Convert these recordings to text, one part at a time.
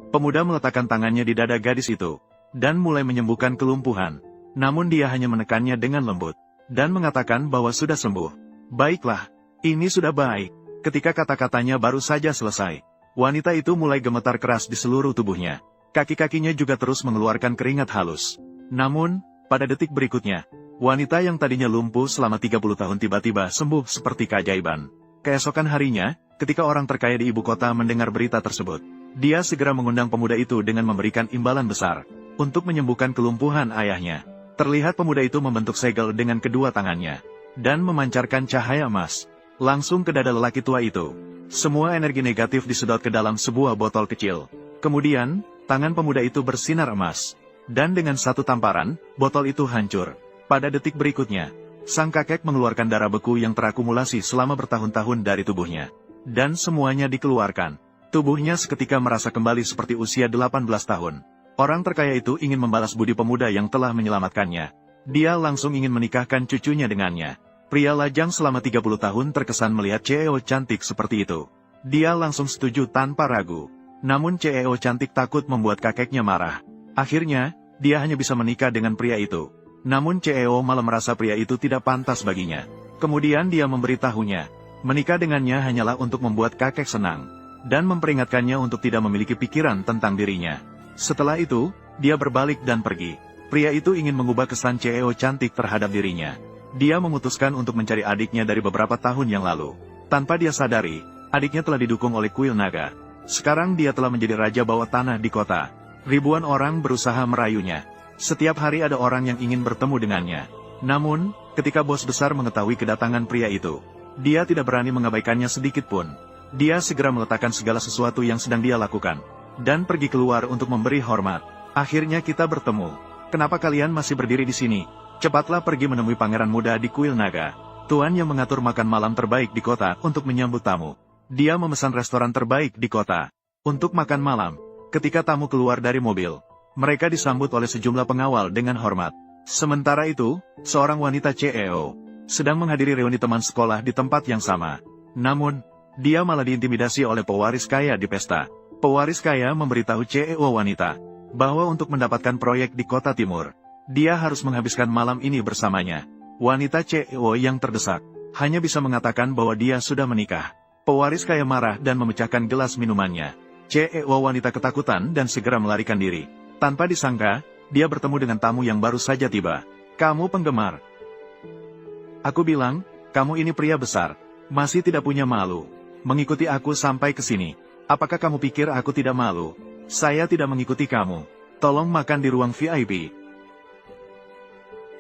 Pemuda meletakkan tangannya di dada gadis itu, dan mulai menyembuhkan kelumpuhan. Namun dia hanya menekannya dengan lembut, dan mengatakan bahwa sudah sembuh. Baiklah, ini sudah baik. Ketika kata-katanya baru saja selesai, wanita itu mulai gemetar keras di seluruh tubuhnya. Kaki-kakinya juga terus mengeluarkan keringat halus. Namun, pada detik berikutnya, wanita yang tadinya lumpuh selama 30 tahun tiba-tiba sembuh seperti keajaiban. Keesokan harinya, ketika orang terkaya di ibu kota mendengar berita tersebut, dia segera mengundang pemuda itu dengan memberikan imbalan besar untuk menyembuhkan kelumpuhan ayahnya. Terlihat pemuda itu membentuk segel dengan kedua tangannya, dan memancarkan cahaya emas langsung ke dada lelaki tua itu. Semua energi negatif disedot ke dalam sebuah botol kecil. Kemudian, tangan pemuda itu bersinar emas, dan dengan satu tamparan, botol itu hancur. Pada detik berikutnya, sang kakek mengeluarkan darah beku yang terakumulasi selama bertahun-tahun dari tubuhnya. Dan semuanya dikeluarkan. Tubuhnya seketika merasa kembali seperti usia 18 tahun. Orang terkaya itu ingin membalas budi pemuda yang telah menyelamatkannya. Dia langsung ingin menikahkan cucunya dengannya. Pria lajang selama 30 tahun terkesan melihat CEO cantik seperti itu. Dia langsung setuju tanpa ragu. Namun CEO cantik takut membuat kakeknya marah. Akhirnya, dia hanya bisa menikah dengan pria itu. Namun CEO malah merasa pria itu tidak pantas baginya. Kemudian dia memberitahunya, menikah dengannya hanyalah untuk membuat kakek senang, dan memperingatkannya untuk tidak memiliki pikiran tentang dirinya. Setelah itu, dia berbalik dan pergi. Pria itu ingin mengubah kesan CEO cantik terhadap dirinya. Dia memutuskan untuk mencari adiknya dari beberapa tahun yang lalu. Tanpa dia sadari, adiknya telah didukung oleh kuil naga. Sekarang dia telah menjadi raja bawah tanah di kota. Ribuan orang berusaha merayunya. Setiap hari ada orang yang ingin bertemu dengannya. Namun, ketika bos besar mengetahui kedatangan pria itu, dia tidak berani mengabaikannya sedikit pun. Dia segera meletakkan segala sesuatu yang sedang dia lakukan, dan pergi keluar untuk memberi hormat. Akhirnya kita bertemu. Kenapa kalian masih berdiri di sini? Cepatlah pergi menemui pangeran muda di kuil naga. Tuan yang mengatur makan malam terbaik di kota untuk menyambut tamu. Dia memesan restoran terbaik di kota untuk makan malam. Ketika tamu keluar dari mobil, mereka disambut oleh sejumlah pengawal dengan hormat. Sementara itu, seorang wanita CEO sedang menghadiri reuni teman sekolah di tempat yang sama. Namun, dia malah diintimidasi oleh pewaris kaya di pesta. Pewaris kaya memberitahu CEO wanita bahwa untuk mendapatkan proyek di kota timur, dia harus menghabiskan malam ini bersamanya. Wanita CEO yang terdesak hanya bisa mengatakan bahwa dia sudah menikah. Pewaris kaya marah dan memecahkan gelas minumannya. CEO wanita ketakutan dan segera melarikan diri. Tanpa disangka, dia bertemu dengan tamu yang baru saja tiba. Kamu penggemar. Aku bilang, kamu ini pria besar, masih tidak punya malu. Mengikuti aku sampai ke sini. Apakah kamu pikir aku tidak malu? Saya tidak mengikuti kamu. Tolong makan di ruang VIP.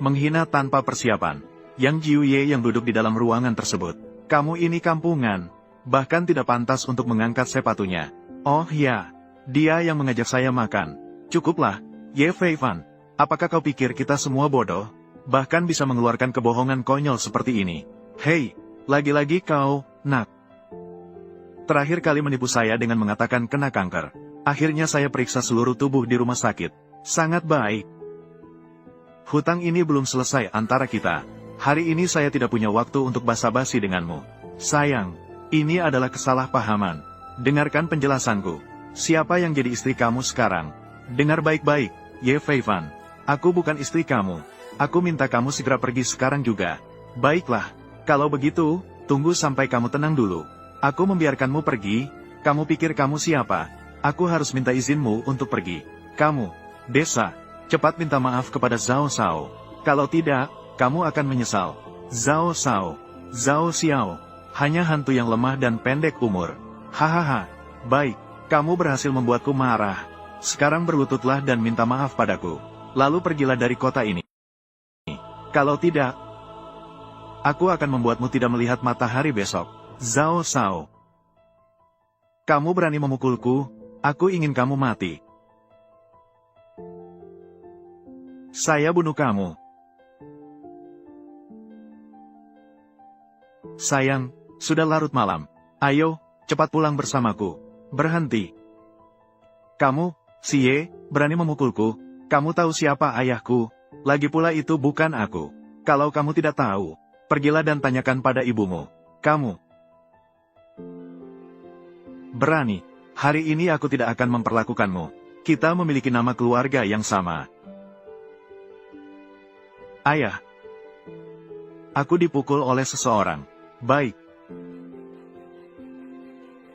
Menghina tanpa persiapan. Yang Jiuye yang duduk di dalam ruangan tersebut. Kamu ini kampungan. Bahkan tidak pantas untuk mengangkat sepatunya. Oh ya, dia yang mengajak saya makan. Cukuplah, Ye Feifan. Apakah kau pikir kita semua bodoh? Bahkan bisa mengeluarkan kebohongan konyol seperti ini. Hei, lagi-lagi kau, nak. Terakhir kali menipu saya dengan mengatakan kena kanker. Akhirnya saya periksa seluruh tubuh di rumah sakit. Sangat baik. Hutang ini belum selesai antara kita. Hari ini saya tidak punya waktu untuk basa-basi denganmu. Sayang, ini adalah kesalahpahaman. Dengarkan penjelasanku. Siapa yang jadi istri kamu sekarang? Dengar baik-baik, Ye Feifan. Aku bukan istri kamu. Aku minta kamu segera pergi sekarang juga. Baiklah, kalau begitu, tunggu sampai kamu tenang dulu. Aku membiarkanmu pergi. Kamu pikir kamu siapa? Aku harus minta izinmu untuk pergi. Kamu, desa. Cepat minta maaf kepada Zhao Shao. Kalau tidak, kamu akan menyesal. Zhao Shao, Zhao Xiao, hanya hantu yang lemah dan pendek umur. Hahaha, baik, kamu berhasil membuatku marah. Sekarang berlututlah dan minta maaf padaku. Lalu pergilah dari kota ini. Kalau tidak, aku akan membuatmu tidak melihat matahari besok. Zhao Shao. Kamu berani memukulku? Aku ingin kamu mati. Saya bunuh kamu. Sayang, sudah larut malam. Ayo, cepat pulang bersamaku. Berhenti. Kamu, Xie, berani memukulku? Kamu tahu siapa ayahku? Lagi pula itu bukan aku. Kalau kamu tidak tahu, pergilah dan tanyakan pada ibumu. Kamu berani. Hari ini aku tidak akan memperlakukanmu. Kita memiliki nama keluarga yang sama. Ayah. Aku dipukul oleh seseorang. Baik.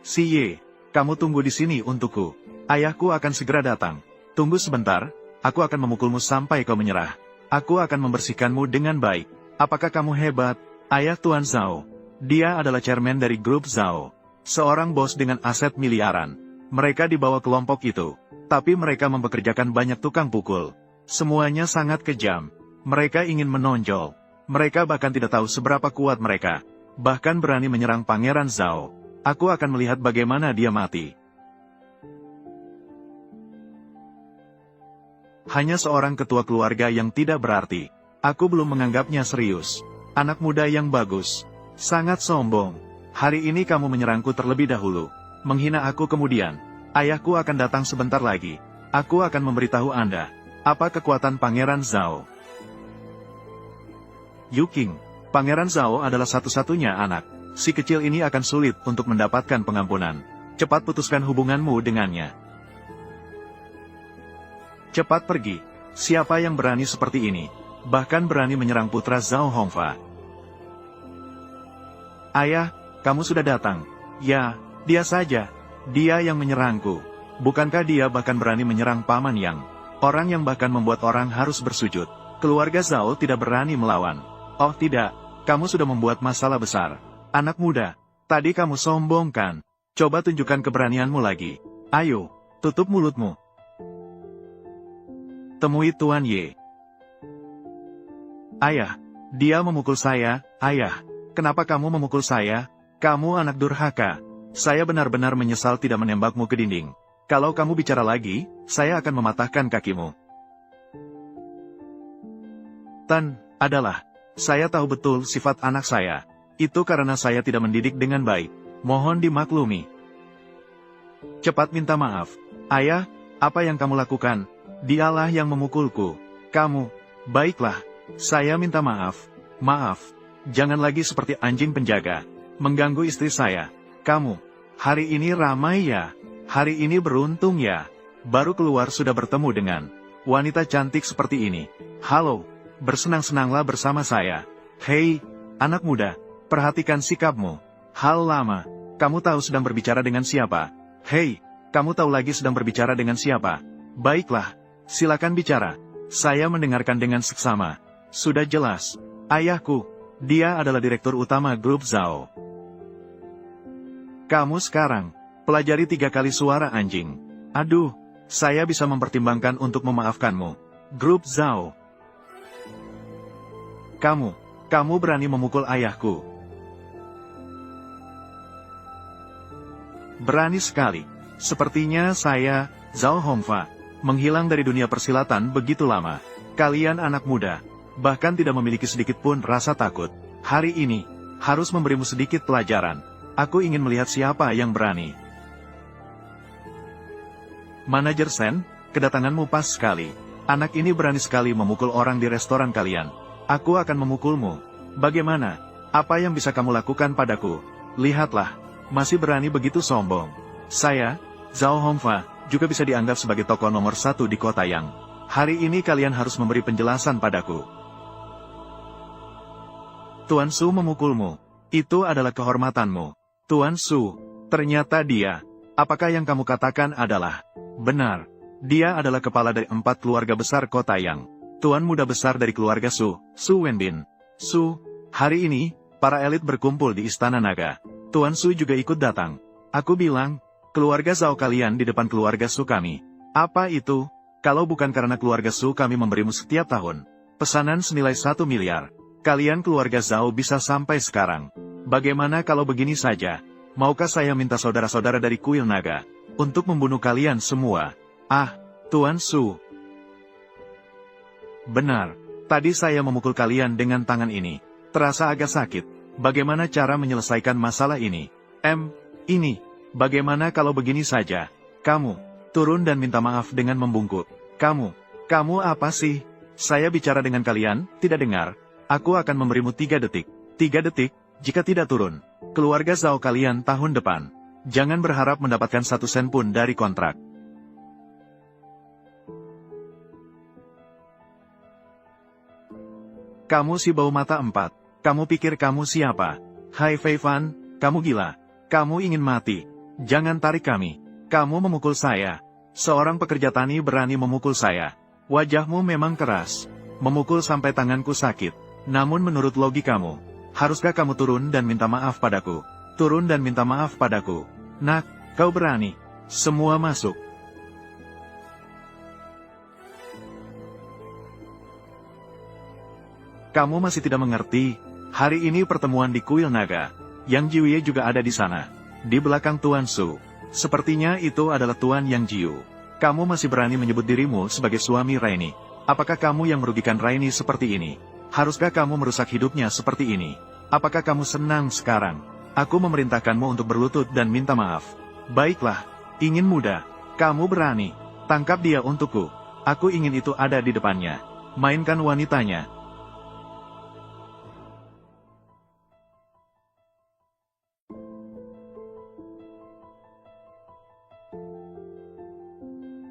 Si Ye, kamu tunggu di sini untukku. Ayahku akan segera datang. Tunggu sebentar, aku akan memukulmu sampai kau menyerah. Aku akan membersihkanmu dengan baik. Apakah kamu hebat, Ayah Tuan Zhao? Dia adalah chairman dari grup Zhao. Seorang bos dengan aset miliaran. Mereka dibawa kelompok itu. Tapi mereka mempekerjakan banyak tukang pukul. Semuanya sangat kejam. Mereka ingin menonjol. Mereka bahkan tidak tahu seberapa kuat mereka. Bahkan berani menyerang Pangeran Zhao. Aku akan melihat bagaimana dia mati. Hanya seorang ketua keluarga yang tidak berarti. Aku belum menganggapnya serius. Anak muda yang bagus. Sangat sombong. Hari ini kamu menyerangku terlebih dahulu. Menghina aku kemudian. Ayahku akan datang sebentar lagi. Aku akan memberitahu Anda. Apa kekuatan Pangeran Zhao. Yu Qing, Pangeran Zhao adalah satu-satunya anak. Si kecil ini akan sulit untuk mendapatkan pengampunan. Cepat putuskan hubunganmu dengannya. Cepat pergi. Siapa yang berani seperti ini? Bahkan berani menyerang putra Zhao Hongfa. Ayah, kamu sudah datang. Ya, dia saja. Dia yang menyerangku. Bukankah dia bahkan berani menyerang Paman Yang? Orang yang bahkan membuat orang harus bersujud. Keluarga Zhao tidak berani melawan. Oh tidak, kamu sudah membuat masalah besar. Anak muda, tadi kamu sombong kan? Coba tunjukkan keberanianmu lagi. Ayo, tutup mulutmu. Temui Tuan Ye. Ayah, dia memukul saya. Ayah, kenapa kamu memukul saya? Kamu anak durhaka. Saya benar-benar menyesal tidak menembakmu ke dinding. Kalau kamu bicara lagi, saya akan mematahkan kakimu. Tan, adalah. Saya tahu betul sifat anak saya. Itu karena saya tidak mendidik dengan baik. Mohon dimaklumi. Cepat minta maaf. Ayah, apa yang kamu lakukan? Dialah yang memukulku. Kamu. Baiklah. Saya minta maaf. Maaf. Jangan lagi seperti anjing penjaga. Mengganggu istri saya. Kamu. Hari ini ramai ya. Hari ini beruntung ya. Baru keluar sudah bertemu dengan wanita cantik seperti ini. Halo. Bersenang-senanglah bersama saya. Hei, anak muda, perhatikan sikapmu. Hal lama, kamu tahu sedang berbicara dengan siapa? Hei, kamu tahu lagi sedang berbicara dengan siapa? Baiklah, silakan bicara. Saya mendengarkan dengan seksama. Sudah jelas, ayahku, dia adalah direktur utama grup Zhao. Kamu sekarang, pelajari 3 kali suara anjing. Aduh, saya bisa mempertimbangkan untuk memaafkanmu. Grup Zhao. Kamu berani memukul ayahku. Berani sekali. Sepertinya saya, Zhao Hongfa, menghilang dari dunia persilatan begitu lama. Kalian anak muda, bahkan tidak memiliki sedikit pun rasa takut. Hari ini, harus memberimu sedikit pelajaran. Aku ingin melihat siapa yang berani. Manajer Sen, kedatanganmu pas sekali. Anak ini berani sekali memukul orang di restoran kalian. Aku akan memukulmu. Bagaimana? Apa yang bisa kamu lakukan padaku? Lihatlah, masih berani begitu sombong. Saya, Zhao Hongfa, juga bisa dianggap sebagai tokoh nomor 1 di kota Yang. Hari ini kalian harus memberi penjelasan padaku. Tuan Su memukulmu. Itu adalah kehormatanmu. Tuan Su, ternyata dia. Apakah yang kamu katakan adalah benar? Dia adalah kepala dari 4 keluarga besar kota Yang. Tuan muda besar dari keluarga Su, Su Wenbin. Su, hari ini, para elit berkumpul di Istana Naga. Tuan Su juga ikut datang. Aku bilang, keluarga Zhao kalian di depan keluarga Su kami. Apa itu? Kalau bukan karena keluarga Su kami memberimu setiap tahun pesanan senilai 1 miliar. Kalian keluarga Zhao bisa sampai sekarang. Bagaimana kalau begini saja? Maukah saya minta saudara-saudara dari kuil naga untuk membunuh kalian semua? Ah, Tuan Su. Benar, tadi saya memukul kalian dengan tangan ini. Terasa agak sakit. Bagaimana cara menyelesaikan masalah ini? Ini. Bagaimana kalau begini saja? Kamu, turun dan minta maaf dengan membungkuk. Kamu apa sih? Saya bicara dengan kalian, tidak dengar. Aku akan memberimu 3 detik. 3 detik, jika tidak turun. Keluarga Zhao kalian tahun depan Jangan berharap mendapatkan 1 sen pun dari kontrak. Kamu si bau mata 4. Kamu pikir kamu siapa? Hai Fei Fan, kamu gila. Kamu ingin mati. Jangan tarik kami. Kamu memukul saya. Seorang pekerja tani berani memukul saya. Wajahmu memang keras. Memukul sampai tanganku sakit. Namun menurut logikamu, haruskah kamu turun dan minta maaf padaku? Turun dan minta maaf padaku. Nak, kau berani. Semua masuk. Kamu masih tidak mengerti. Hari ini pertemuan di Kuil Naga. Yang Jiuye juga ada di sana. Di belakang Tuan Su. Sepertinya itu adalah Tuan Yang Jiu. Kamu masih berani menyebut dirimu sebagai suami Raini. Apakah kamu yang merugikan Raini seperti ini? Haruskah kamu merusak hidupnya seperti ini? Apakah kamu senang sekarang? Aku memerintahkanmu untuk berlutut dan minta maaf. Baiklah, ingin muda. Kamu berani. Tangkap dia untukku. Aku ingin itu ada di depannya. Mainkan wanitanya.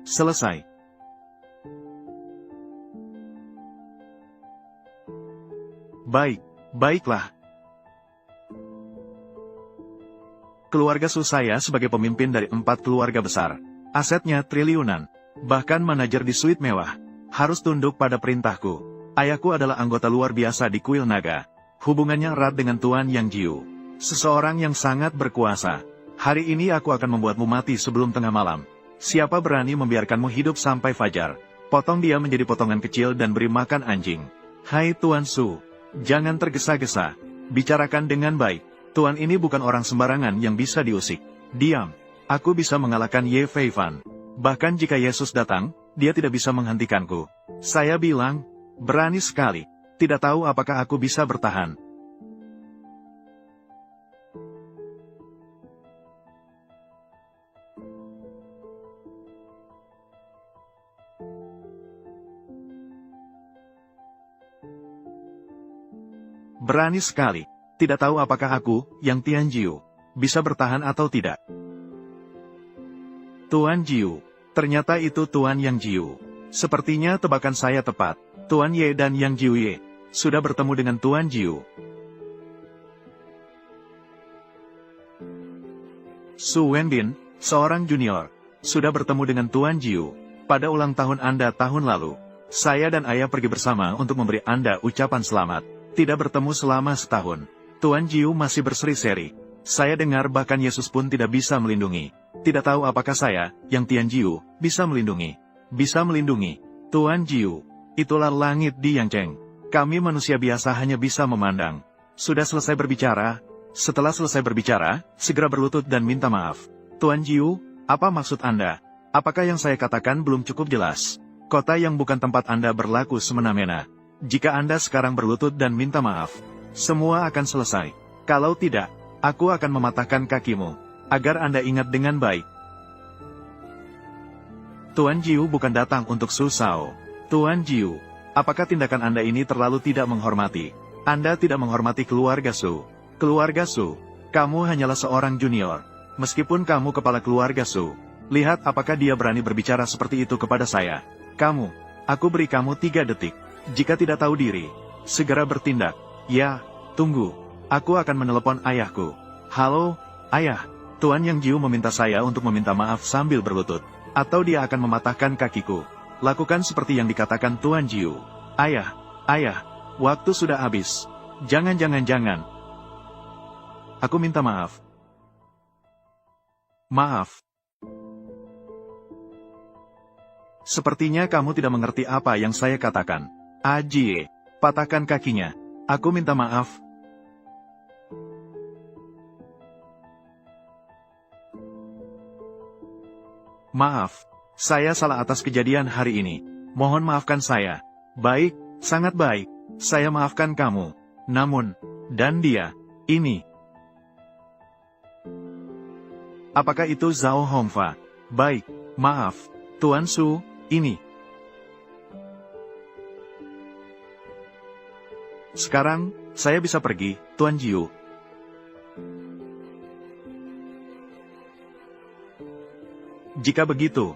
Selesai. Baiklah. Keluarga Su saya sebagai pemimpin dari 4 keluarga besar. Asetnya triliunan. Bahkan manajer di suite mewah. Harus tunduk pada perintahku. Ayahku adalah anggota luar biasa di Kuil Naga. Hubungannya erat dengan Tuan Yang Jiu. Seseorang yang sangat berkuasa. Hari ini aku akan membuatmu mati sebelum tengah malam. Siapa berani membiarkanmu hidup sampai fajar? Potong dia menjadi potongan kecil dan beri makan anjing. Hai Tuan Su. Jangan tergesa-gesa. Bicarakan dengan baik. Tuan ini bukan orang sembarangan yang bisa diusik. Diam. Aku bisa mengalahkan Ye Fei Fan. Bahkan jika Yesus datang, dia tidak bisa menghentikanku. Saya bilang, berani sekali. Tidak tahu apakah aku bisa bertahan. Berani sekali. Tidak tahu apakah aku, yang Tian Jiu, bisa bertahan atau tidak. Tuan Jiu. Ternyata itu Tuan Yang Jiu. Sepertinya tebakan saya tepat. Tuan Ye dan Yang Jiu Ye sudah bertemu dengan Tuan Jiu. Su Wenbin, seorang junior, sudah bertemu dengan Tuan Jiu. Pada ulang tahun Anda tahun lalu, saya dan ayah pergi bersama untuk memberi Anda ucapan selamat. Tidak bertemu selama setahun. Tuan Jiu masih berseri-seri. Saya dengar bahkan Yesus pun tidak bisa melindungi. Tidak tahu apakah saya, yang Tian Jiu, bisa melindungi. Bisa melindungi. Tuan Jiu. Itulah langit di Yangcheng. Kami manusia biasa hanya bisa memandang. Sudah selesai berbicara? Setelah selesai berbicara, segera berlutut dan minta maaf. Tuan Jiu, apa maksud Anda? Apakah yang saya katakan belum cukup jelas? Kota yang bukan tempat Anda berlaku semena-mena. Jika Anda sekarang berlutut dan minta maaf, semua akan selesai. Kalau tidak, aku akan mematahkan kakimu, agar Anda ingat dengan baik. Tuan Jiu bukan datang untuk Su Shao. Tuan Jiu, apakah tindakan Anda ini terlalu tidak menghormati? Anda tidak menghormati keluarga Su. Keluarga Su, kamu hanyalah seorang junior. Meskipun kamu kepala keluarga Su, lihat apakah dia berani berbicara seperti itu kepada saya. Aku beri kamu 3 detik. Jika tidak tahu diri, segera bertindak. Ya, tunggu. Aku akan menelepon ayahku. Halo, ayah. Tuan Yang Jiu meminta saya untuk meminta maaf sambil berlutut. Atau dia akan mematahkan kakiku. Lakukan seperti yang dikatakan Tuan Jiu. Ayah, waktu sudah habis. Jangan. Aku minta maaf. Maaf. Sepertinya kamu tidak mengerti apa yang saya katakan. Ajie, patahkan kakinya. Aku minta maaf. Maaf, saya salah atas kejadian hari ini. Mohon maafkan saya. Baik, sangat baik. Saya maafkan kamu. Namun, dan dia, ini. Apakah itu Zhao Hongfa? Baik, maaf. Tuan Su, ini. Sekarang, saya bisa pergi, Tuan Jiu. Jika begitu,